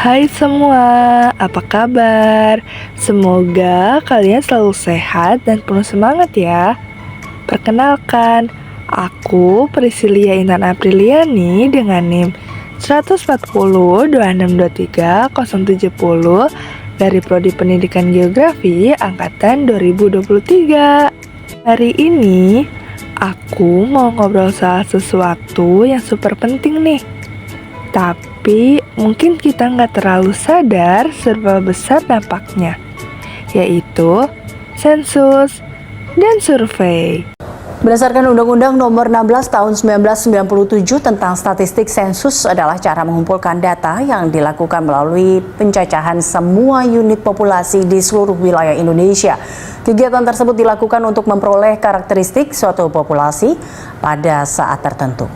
Hai semua, apa kabar? Semoga kalian selalu sehat dan penuh semangat ya. Perkenalkan, aku Priscilia Intan Apriliani dengan NIM 140 2623 070 dari Prodi Pendidikan Geografi Angkatan 2023. Hari ini, aku mau ngobrol soal sesuatu yang super penting nih. Tapi mungkin kita nggak terlalu sadar seberapa besar dampaknya, yaitu sensus dan survei. Berdasarkan Undang-Undang Nomor 16 Tahun 1997 tentang statistik, sensus adalah cara mengumpulkan data yang dilakukan melalui pencacahan semua unit populasi di seluruh wilayah Indonesia. Kegiatan tersebut dilakukan untuk memperoleh karakteristik suatu populasi pada saat tertentu.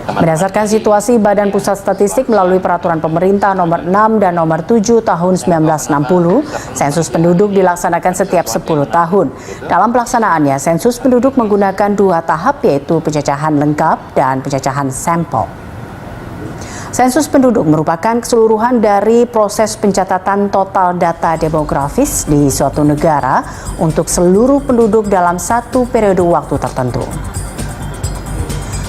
Berdasarkan situasi, Badan Pusat Statistik melalui Peraturan Pemerintah Nomor 6 dan Nomor 7 Tahun 1960, sensus penduduk dilaksanakan setiap 10 tahun. Dalam pelaksanaannya, sensus penduduk menggunakan 2 tahap, yaitu pencacahan lengkap dan pencacahan sampel. Sensus penduduk merupakan keseluruhan dari proses pencatatan total data demografis di suatu negara untuk seluruh penduduk dalam satu periode waktu tertentu.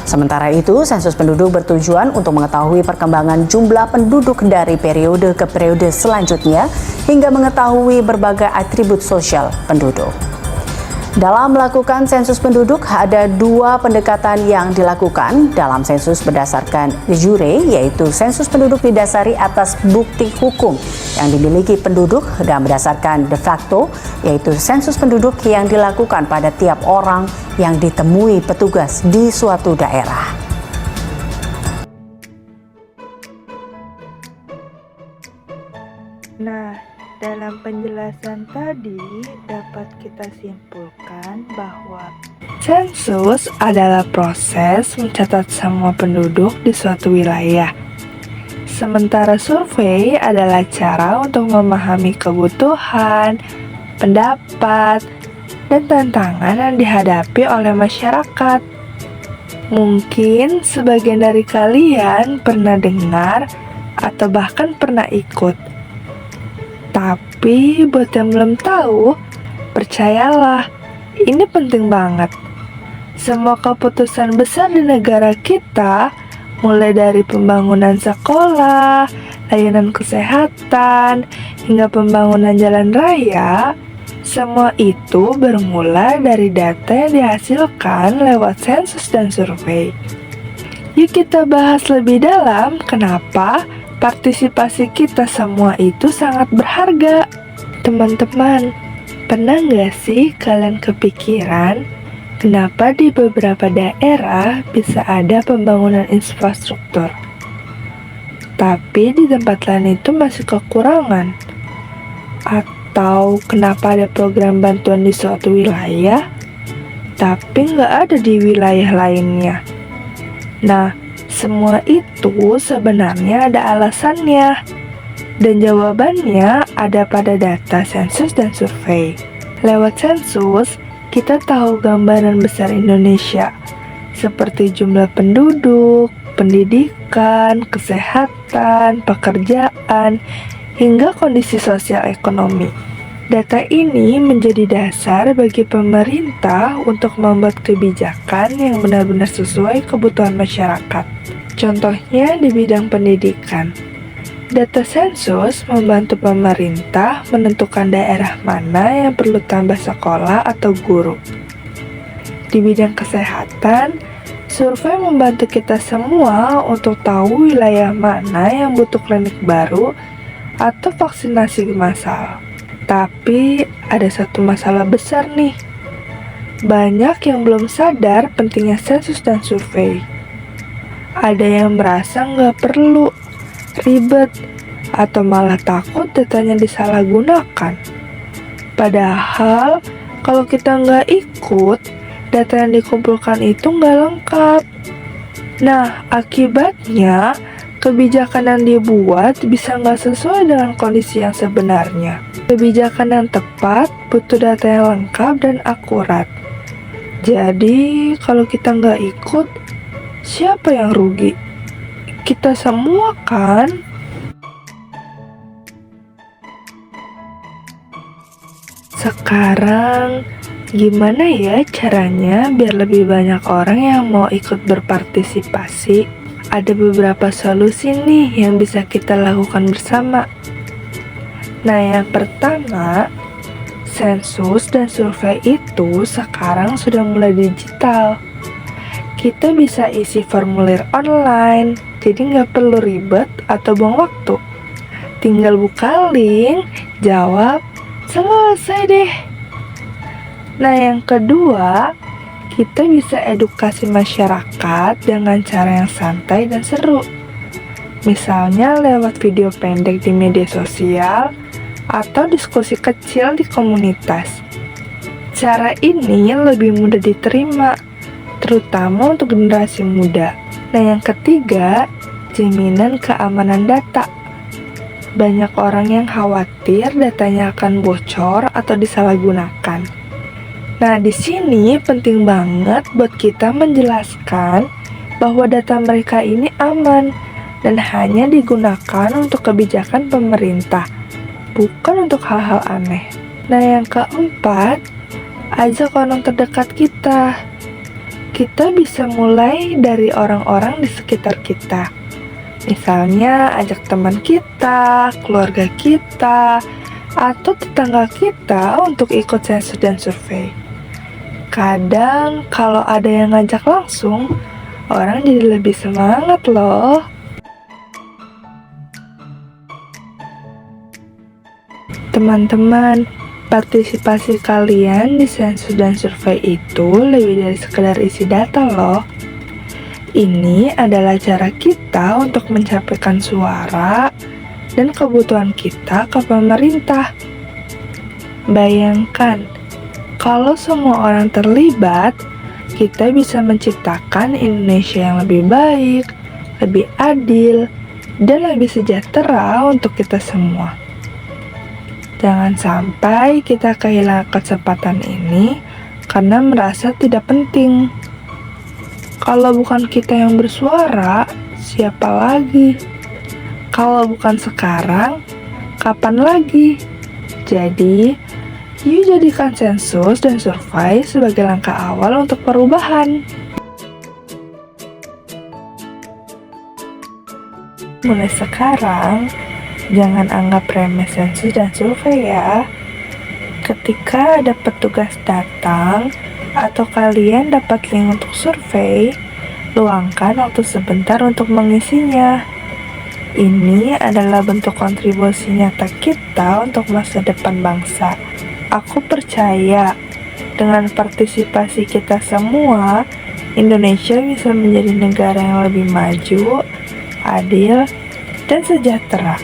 Sementara itu, sensus penduduk bertujuan untuk mengetahui perkembangan jumlah penduduk dari periode ke periode selanjutnya hingga mengetahui berbagai atribut sosial penduduk. Dalam melakukan sensus penduduk, ada 2 pendekatan yang dilakukan dalam sensus berdasarkan de jure, yaitu sensus penduduk didasari atas bukti hukum yang dimiliki penduduk, dan berdasarkan de facto, yaitu sensus penduduk yang dilakukan pada tiap orang yang ditemui petugas di suatu daerah. Nah, dalam penjelasan tadi dapat kita simpulkan bahwa sensus adalah proses mencatat semua penduduk di suatu wilayah. Sementara survei adalah cara untuk memahami kebutuhan, pendapat, dan tantangan yang dihadapi oleh masyarakat. Mungkin sebagian dari kalian pernah dengar atau bahkan pernah ikut. Tapi buat yang belum tahu, percayalah, ini penting banget. Semua keputusan besar di negara kita, mulai dari pembangunan sekolah, layanan kesehatan, hingga pembangunan jalan raya, semua itu bermula dari data yang dihasilkan lewat sensus dan survei. Yuk kita bahas lebih dalam kenapa partisipasi kita semua itu sangat berharga. Teman-teman, pernah nggak sih kalian kepikiran kenapa di beberapa daerah bisa ada pembangunan infrastruktur, tapi di tempat lain itu masih kekurangan? Atau kenapa ada program bantuan di suatu wilayah, tapi nggak ada di wilayah lainnya? Nah, semua itu sebenarnya ada alasannya, dan jawabannya ada pada data sensus dan survei. Lewat sensus, kita tahu gambaran besar Indonesia, seperti jumlah penduduk, pendidikan, kesehatan, pekerjaan, hingga kondisi sosial ekonomi. Data ini menjadi dasar bagi pemerintah untuk membuat kebijakan yang benar-benar sesuai kebutuhan masyarakat. Contohnya di bidang pendidikan. Data sensus membantu pemerintah menentukan daerah mana yang perlu tambah sekolah atau guru. Di bidang kesehatan, survei membantu kita semua untuk tahu wilayah mana yang butuh klinik baru atau vaksinasi massal. Tapi ada satu masalah besar nih. Banyak yang belum sadar pentingnya sensus dan survei. Ada yang merasa nggak perlu, ribet, atau malah takut datanya disalahgunakan. Padahal kalau kita nggak ikut, data yang dikumpulkan itu nggak lengkap. Nah, akibatnya kebijakan yang dibuat bisa nggak sesuai dengan kondisi yang sebenarnya. Kebijakan yang tepat butuh data yang lengkap dan akurat. Jadi, kalau kita nggak ikut, siapa yang rugi? kita semua kan? Sekarang, gimana ya caranya biar lebih banyak orang yang mau ikut berpartisipasi? Ada beberapa solusi nih yang bisa kita lakukan bersama. Nah, yang pertama, sensus dan survei itu sekarang sudah mulai digital. Kita bisa isi formulir online, jadi nggak perlu ribet atau buang waktu. Tinggal buka link, jawab, selesai deh. Nah, yang kedua, kita bisa edukasi masyarakat dengan cara yang santai dan seru. Misalnya lewat video pendek di media sosial atau diskusi kecil di komunitas. Cara ini lebih mudah diterima, terutama untuk generasi muda. Nah, yang ketiga, jaminan keamanan data. Banyak orang yang khawatir datanya akan bocor atau disalahgunakan. Nah, di sini penting banget buat kita menjelaskan bahwa data mereka ini aman dan hanya digunakan untuk kebijakan pemerintah, bukan untuk hal-hal aneh. Nah, yang keempat, ajak orang terdekat kita. Kita bisa mulai dari orang-orang di sekitar kita. Misalnya ajak teman kita, keluarga kita, atau tetangga kita untuk ikut sensus dan survei. Kadang kalau ada yang ngajak langsung, orang jadi lebih semangat loh. Teman-teman, partisipasi kalian di sensus dan survei itu lebih dari sekedar isi data loh. Ini adalah cara kita untuk mencapai suara dan kebutuhan kita ke pemerintah. Bayangkan, kalau semua orang terlibat, kita bisa menciptakan Indonesia yang lebih baik, lebih adil, dan lebih sejahtera untuk kita semua. Jangan sampai kita kehilangan kesempatan ini karena merasa tidak penting. Kalau bukan kita yang bersuara, siapa lagi? Kalau bukan sekarang, kapan lagi? Jadi, yuk jadikan sensus dan survei sebagai langkah awal untuk perubahan. Mulai sekarang, jangan anggap remeh sensus dan survei ya. Ketika ada petugas datang, atau kalian dapat link untuk survei, luangkan waktu sebentar untuk mengisinya. Ini adalah bentuk kontribusi nyata kita untuk masa depan bangsa. Aku percaya dengan partisipasi kita semua, Indonesia bisa menjadi negara yang lebih maju, adil, dan sejahtera.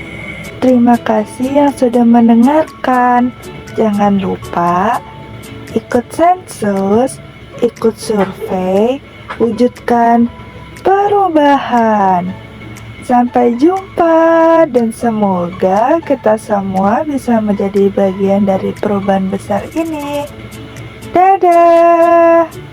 Terima kasih yang sudah mendengarkan. Jangan lupa ikut sensus, ikut survei, wujudkan perubahan. Sampai jumpa dan semoga kita semua bisa menjadi bagian dari perubahan besar ini. Dadah!